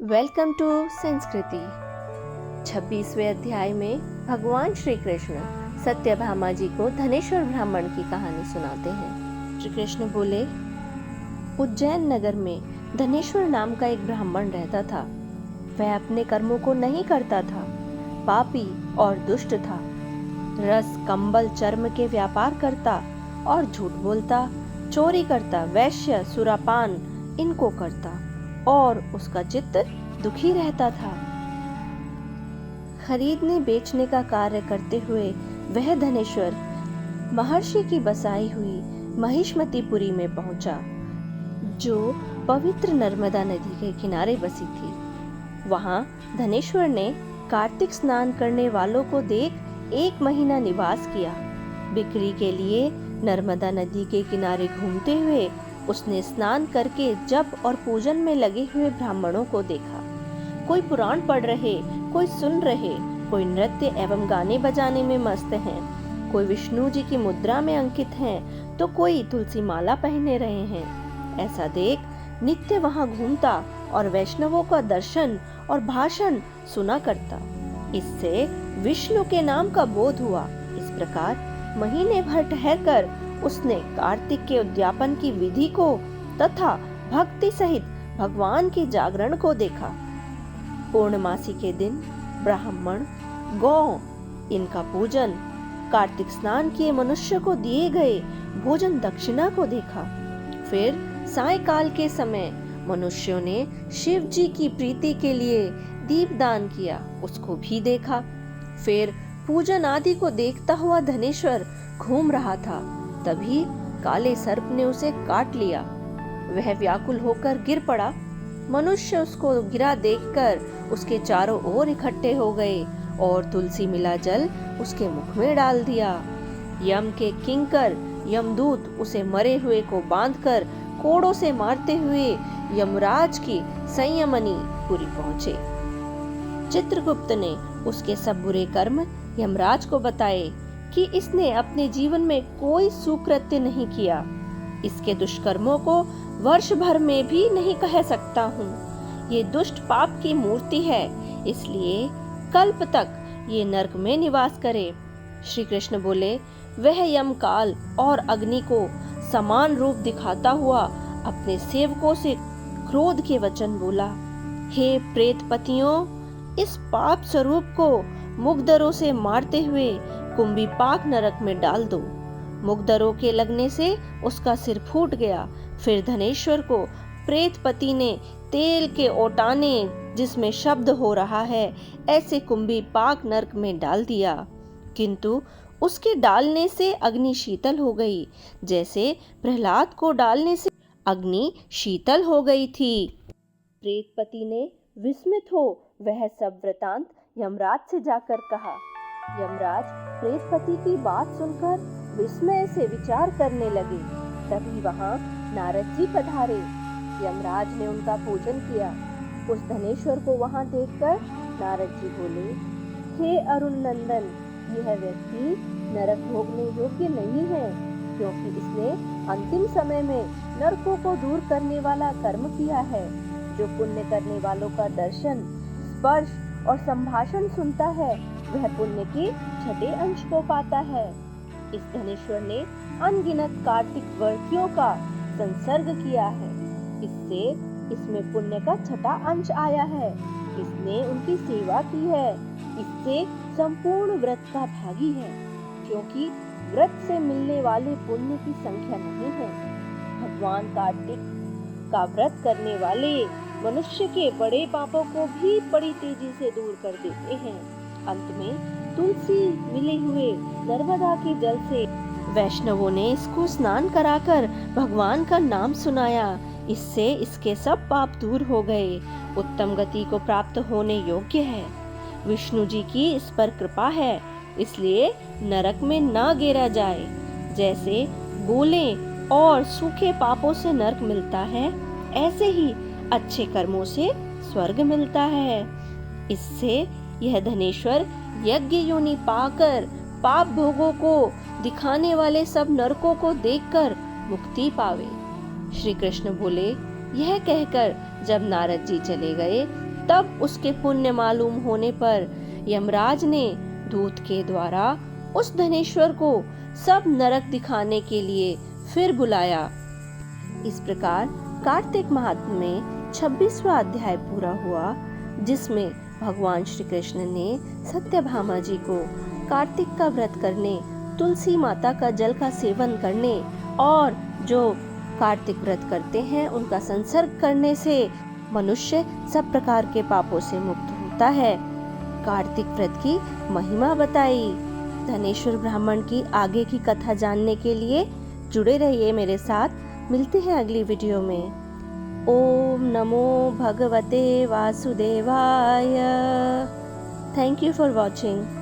Welcome to संस्कृति। 26वें अध्याय में भगवान श्री कृष्ण सत्यभामा जी को धनेश्वर ब्राह्मण की कहानी सुनाते हैं। श्री कृष्ण बोले, उज्जैन नगर में धनेश्वर नाम का एक ब्राह्मण रहता था। वह अपने कर्मों को नहीं करता था, पापी और दुष्ट था। रस, कंबल, चर्म के व्यापार करता और झूठ बोलता, चोरी करता, वैश्य, सुरापान इनको करता और उसका चित्त दुखी रहता था। खरीदने बेचने का कार्य करते हुए वह धनेश्वर महर्षि की बसाई हुई महिष्मतीपुरी में पहुंचा, जो पवित्र नर्मदा नदी के किनारे बसी थी। वहां धनेश्वर ने कार्तिक स्नान करने वालों को देख 1 महीना निवास किया। बिक्री के लिए नर्मदा नदी के किनारे घूमते हुए उसने स्नान करके जप और पूजन में लगे हुए ब्राह्मणों को देखा। कोई पुराण पढ़ रहे, कोई सुन रहे, कोई नृत्य एवं गाने बजाने में मस्त हैं, कोई विष्णु जी की मुद्रा में अंकित हैं, तो कोई तुलसी माला पहने रहे हैं। ऐसा देख नित्य वहां घूमता और वैष्णवों का दर्शन और भाषण सुना करता। इससे विष्णु के नाम का बोध हुआ। इस प्रकार महीने भर ठहरकर उसने कार्तिक के उद्यापन की विधि को तथा भक्ति सहित भगवान की जागरण को देखा। पूर्णमासी के दिन ब्राह्मण, गौ इनका पूजन, कार्तिक स्नान किए मनुष्य को दिए गए भोजन दक्षिणा को देखा। फिर सायंकाल के समय मनुष्यों ने शिव जी की प्रीति के लिए दीपदान किया, उसको भी देखा। फिर पूजन आदि को देखता हुआ धनेश्वर घूम रहा था, तभी काले सर्प ने उसे काट लिया। वह व्याकुल होकर गिर पड़ा। मनुष्य उसको गिरा देखकर उसके चारों ओर इकट्ठे हो गए और तुलसी मिला जल उसके मुख में डाल दिया। यम के किंकर यमदूत उसे मरे हुए को बांधकर कोड़ों से मारते हुए यमराज की संयमनी पुरी पहुंचे। चित्रगुप्त ने उसके सब बुरे कर्म यमराज को बताए कि इसने अपने जीवन में कोई सुकृत्य नहीं किया। इसके दुष्कर्मों को वर्ष भर में भी नहीं कह सकता हूँ। ये दुष्ट पाप की मूर्ति है, इसलिए कल्प तक ये नरक में निवास करे। श्री कृष्ण बोले, वह यमकाल और अग्नि को समान रूप दिखाता हुआ अपने सेवकों से क्रोध के वचन बोला, हे प्रेतपतियों, इस पाप स्वरूप को मुग्धरों से मारते हुए कुंभीपाक नरक में डाल दो। मुग्धरों के लगने से उसका सिर फूट गया। फिर धनेश्वर को प्रेतपति ने तेल के ओटाने जिसमें शब्द हो रहा है ऐसे कुंभीपाक नरक में डाल दिया, किंतु उसके डालने से अग्नि शीतल हो गई, जैसे प्रहलाद को डालने से अग्नि शीतल हो गई थी। प्रेतपति ने विस्मित हो वह सब वृतांत यमराज से जाकर कहा। यमराज प्रेतपति की बात सुनकर विस्मय से विचार करने लगे। तभी वहां नारद जी पधारे। यमराज ने उनका पूजन किया। उस धनेश्वर को वहां देखकर नारद जी बोले, हे अरुण नंदन, यह व्यक्ति नरक भोगने योग्य नहीं है, क्योंकि इसने अंतिम समय में नरकों को दूर करने वाला कर्म किया है। जो पुण्य करने वालों का दर्शन, स्पर्श और संभाषण सुनता है, वह पुण्य के 6 अंश को पाता है। इस धनेश्वर ने अनगिनत कार्तिक वर्षियों का संसर्ग किया है, इससे इसमें पुण्य का 6 अंश आया है। इसने उनकी सेवा की है, इससे संपूर्ण व्रत का भागी है, क्योंकि व्रत से मिलने वाले पुण्य की संख्या नहीं है। भगवान कार्तिक का व्रत करने वाले मनुष्य के बड़े पापों को भी बड़ी तेजी से दूर कर देते हैं। अंत में तुलसी मिले हुए नर्मदा के जल से वैष्णवों ने इसको स्नान कराकर भगवान का नाम सुनाया। इससे इसके सब पाप दूर हो गए, उत्तम गति को प्राप्त होने योग्य है। विष्णु जी की इस पर कृपा है, इसलिए नरक में ना गिरा जाए। जैसे गोले और सूखे पापों से नरक मिलता है, ऐसे ही अच्छे कर्मों से स्वर्ग मिलता है। इससे यह धनेश्वर यज्ञ योनि पाकर पाप भोगों को दिखाने वाले सब नरकों को देखकर मुक्ति पावे। श्री कृष्ण बोले, यह कहकर जब नारद जी चले गए तब उसके पुण्य मालूम होने पर यमराज ने दूत के द्वारा उस धनेश्वर को सब नरक दिखाने के लिए फिर बुलाया। इस प्रकार कार्तिक महात्म्य में 26वां अध्याय पूरा हुआ, जिसमें भगवान श्री कृष्ण ने सत्यभामा जी को कार्तिक का व्रत करने, तुलसी माता का जल का सेवन करने और जो कार्तिक व्रत करते हैं उनका संसर्ग करने से मनुष्य सब प्रकार के पापों से मुक्त होता है, कार्तिक व्रत की महिमा बताई। धनेश्वर ब्राह्मण की आगे की कथा जानने के लिए जुड़े रहिए मेरे साथ। मिलते हैं अगली वीडियो में। ओम नमो भगवते वासुदेवाय। Thank you for watching.